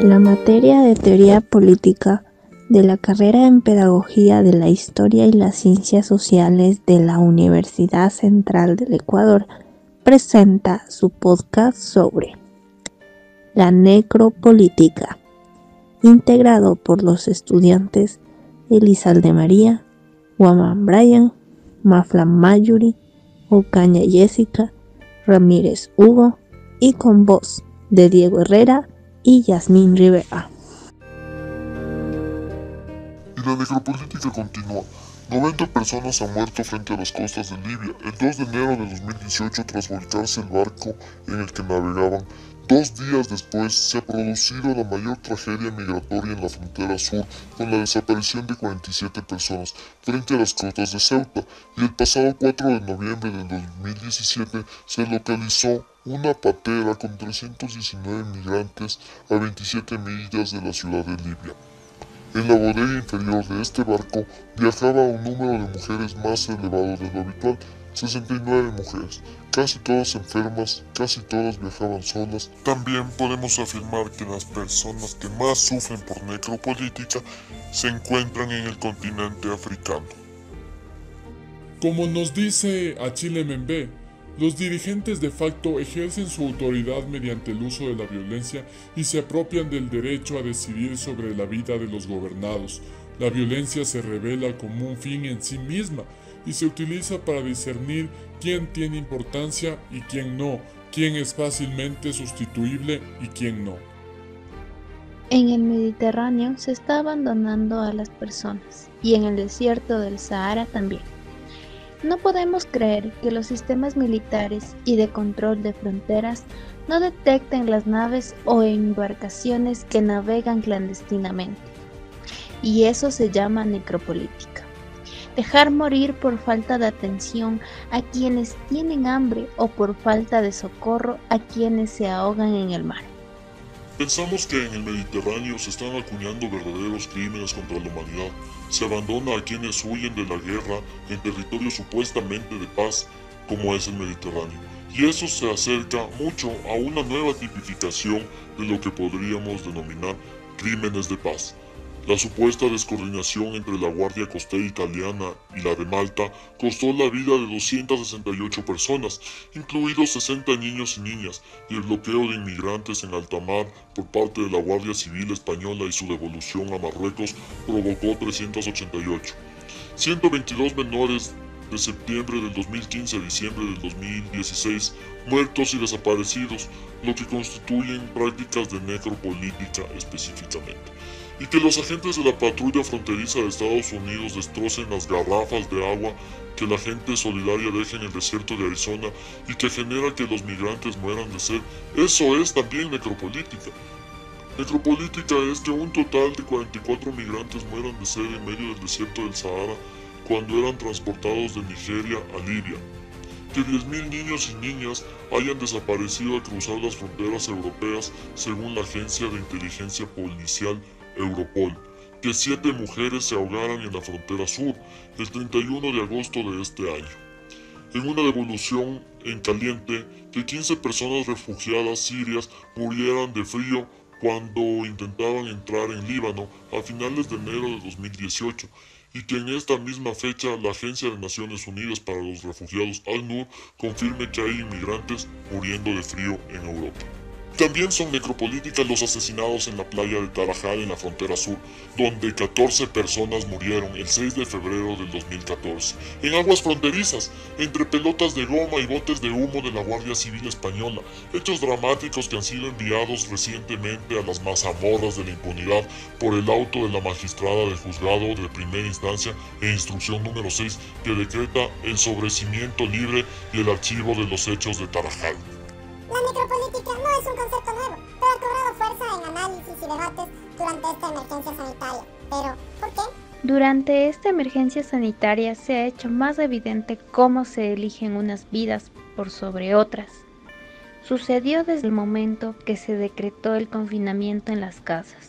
La materia de teoría política de la carrera en Pedagogía de la Historia y las Ciencias Sociales de la Universidad Central del Ecuador presenta su podcast sobre la necropolítica, integrado por los estudiantes Elizalde María, Guamán Brian, Maflan Mayuri, Ocaña Jessica, Ramírez Hugo y con voz de Diego Herrera y Yasmín Rivera. Y la necropolítica continúa. 90 personas han muerto frente a las costas de Libia el 2 de enero de 2018 tras volcarse el barco en el que navegaban. 2 días después se ha producido la mayor tragedia migratoria en la frontera sur, con la desaparición de 47 personas frente a las costas de Ceuta, y el pasado 4 de noviembre del 2017 se localizó una patera con 319 migrantes a 27 millas de la ciudad de Libia. En la bodega inferior de este barco viajaba un número de mujeres más elevado de lo habitual, 69 mujeres, casi todas enfermas, casi todas viajaban solas. También podemos afirmar que las personas que más sufren por necropolítica se encuentran en el continente africano. Como nos dice Achille Mbembe, los dirigentes de facto ejercen su autoridad mediante el uso de la violencia y se apropian del derecho a decidir sobre la vida de los gobernados. La violencia se revela como un fin en sí misma y se utiliza para discernir quién tiene importancia y quién no, quién es fácilmente sustituible y quién no. En el Mediterráneo se está abandonando a las personas y en el desierto del Sahara también. No podemos creer que los sistemas militares y de control de fronteras no detecten las naves o embarcaciones que navegan clandestinamente. Y eso se llama necropolítica. Dejar morir por falta de atención a quienes tienen hambre o por falta de socorro a quienes se ahogan en el mar. Pensamos que en el Mediterráneo se están acuñando verdaderos crímenes contra la humanidad. Se abandona a quienes huyen de la guerra en territorios supuestamente de paz, como es el Mediterráneo. Y eso se acerca mucho a una nueva tipificación de lo que podríamos denominar crímenes de paz. La supuesta descoordinación entre la Guardia Costera italiana y la de Malta costó la vida de 268 personas, incluidos 60 niños y niñas, y el bloqueo de inmigrantes en alta mar por parte de la Guardia Civil española y su devolución a Marruecos provocó 388. 122 menores de septiembre del 2015 a diciembre del 2016 muertos y desaparecidos, lo que constituyen prácticas de necropolítica específicamente. Y que los agentes de la patrulla fronteriza de Estados Unidos destrocen las garrafas de agua que la gente solidaria deja en el desierto de Arizona y que genera que los migrantes mueran de sed, eso es también necropolítica. Necropolítica es que un total de 44 migrantes mueran de sed en medio del desierto del Sahara cuando eran transportados de Nigeria a Libia. Que 10.000 niños y niñas hayan desaparecido al cruzar las fronteras europeas según la agencia de inteligencia policial Europol, que 7 mujeres se ahogaran en la frontera sur el 31 de agosto de este año. En una devolución en caliente, que 15 personas refugiadas sirias murieran de frío cuando intentaban entrar en Líbano a finales de enero de 2018, y que en esta misma fecha la Agencia de Naciones Unidas para los Refugiados ACNUR confirme que hay inmigrantes muriendo de frío en Europa. También son necropolíticas los asesinados en la playa de Tarajal en la frontera sur, donde 14 personas murieron el 6 de febrero del 2014, en aguas fronterizas, entre pelotas de goma y botes de humo de la Guardia Civil Española, hechos dramáticos que han sido enviados recientemente a las mazamorras de la impunidad por el auto de la magistrada del juzgado de primera instancia e instrucción número 6 que decreta el sobrecimiento libre y el archivo de los hechos de Tarajal. La necropolítica no es un concepto nuevo, pero ha cobrado fuerza en análisis y debates durante esta emergencia sanitaria. Pero, ¿por qué? Durante esta emergencia sanitaria se ha hecho más evidente cómo se eligen unas vidas por sobre otras. Sucedió desde el momento que se decretó el confinamiento en las casas,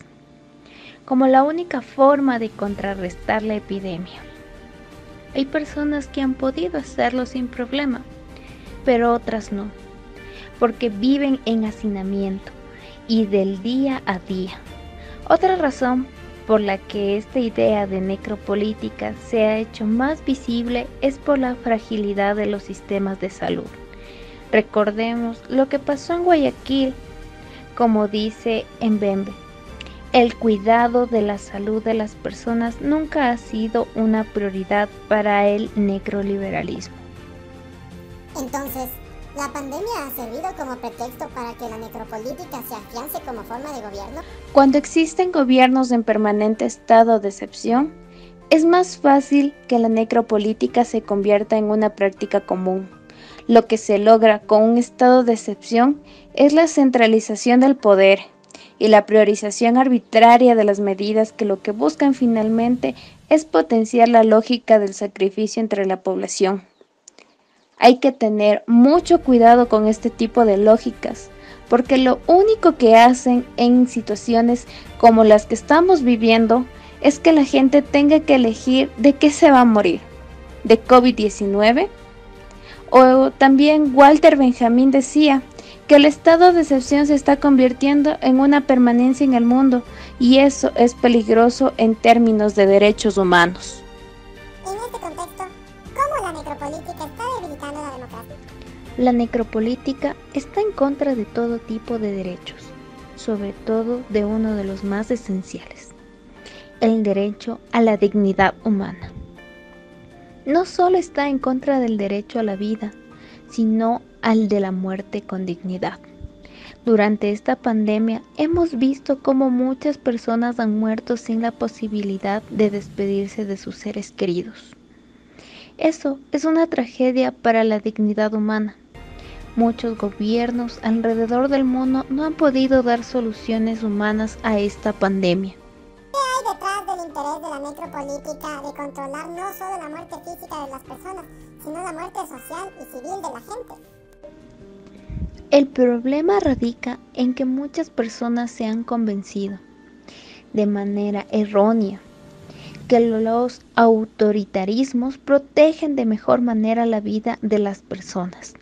como la única forma de contrarrestar la epidemia. Hay personas que han podido hacerlo sin problema, pero otras no, porque viven en hacinamiento y del día a día. Otra razón por la que esta idea de necropolítica se ha hecho más visible es por la fragilidad de los sistemas de salud. Recordemos lo que pasó en Guayaquil, como dice Mbembe. El cuidado de la salud de las personas nunca ha sido una prioridad para el necroliberalismo. Entonces, ¿la pandemia ha servido como pretexto para que la necropolítica se afiance como forma de gobierno? Cuando existen gobiernos en permanente estado de excepción, es más fácil que la necropolítica se convierta en una práctica común. Lo que se logra con un estado de excepción es la centralización del poder y la priorización arbitraria de las medidas que lo que buscan finalmente es potenciar la lógica del sacrificio entre la población. Hay que tener mucho cuidado con este tipo de lógicas, porque lo único que hacen en situaciones como las que estamos viviendo es que la gente tenga que elegir de qué se va a morir, de COVID-19. O también Walter Benjamin decía que el estado de excepción se está convirtiendo en una permanencia en el mundo y eso es peligroso en términos de derechos humanos. En este contexto, ¿cómo la necropolítica está debilitando la democracia? La necropolítica está en contra de todo tipo de derechos, sobre todo de uno de los más esenciales, el derecho a la dignidad humana. No solo está en contra del derecho a la vida, sino al de la muerte con dignidad. Durante esta pandemia hemos visto cómo muchas personas han muerto sin la posibilidad de despedirse de sus seres queridos. Eso es una tragedia para la dignidad humana. Muchos gobiernos alrededor del mundo no han podido dar soluciones humanas a esta pandemia. ¿Qué hay detrás del interés de la necropolítica de controlar no solo la muerte física de las personas, sino la muerte social y civil de la gente? El problema radica en que muchas personas se han convencido, de manera errónea, que los autoritarismos protegen de mejor manera la vida de las personas.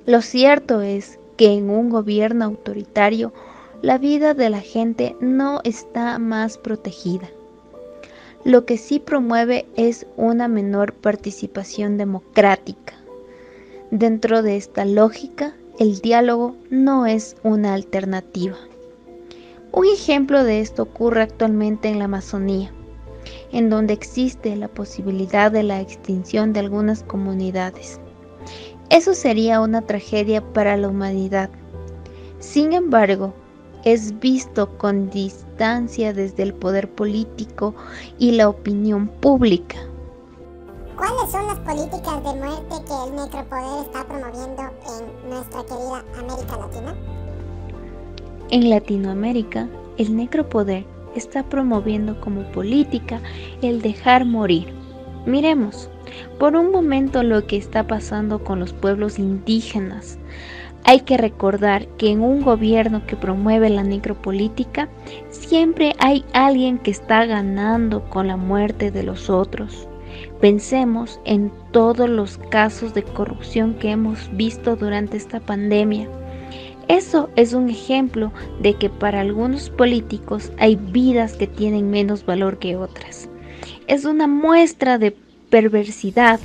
Lo cierto es que en un gobierno autoritario, la vida de la gente no está más protegida. Lo que sí promueve es una menor participación democrática. Dentro de esta lógica, el diálogo no es una alternativa. Un ejemplo de esto ocurre actualmente en la Amazonía, en donde existe la posibilidad de la extinción de algunas comunidades. Eso sería una tragedia para la humanidad. Sin embargo, es visto con distancia desde el poder político y la opinión pública. ¿Cuáles son las políticas de muerte que el necropoder está promoviendo en nuestra querida América Latina? En Latinoamérica, el necropoder está promoviendo como política el dejar morir. Miremos por un momento lo que está pasando con los pueblos indígenas. Hay que recordar que en un gobierno que promueve la necropolítica, siempre hay alguien que está ganando con la muerte de los otros. Pensemos en todos los casos de corrupción que hemos visto durante esta pandemia. Eso es un ejemplo de que para algunos políticos hay vidas que tienen menos valor que otras. Es una muestra de perversidad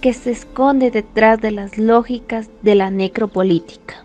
que se esconde detrás de las lógicas de la necropolítica.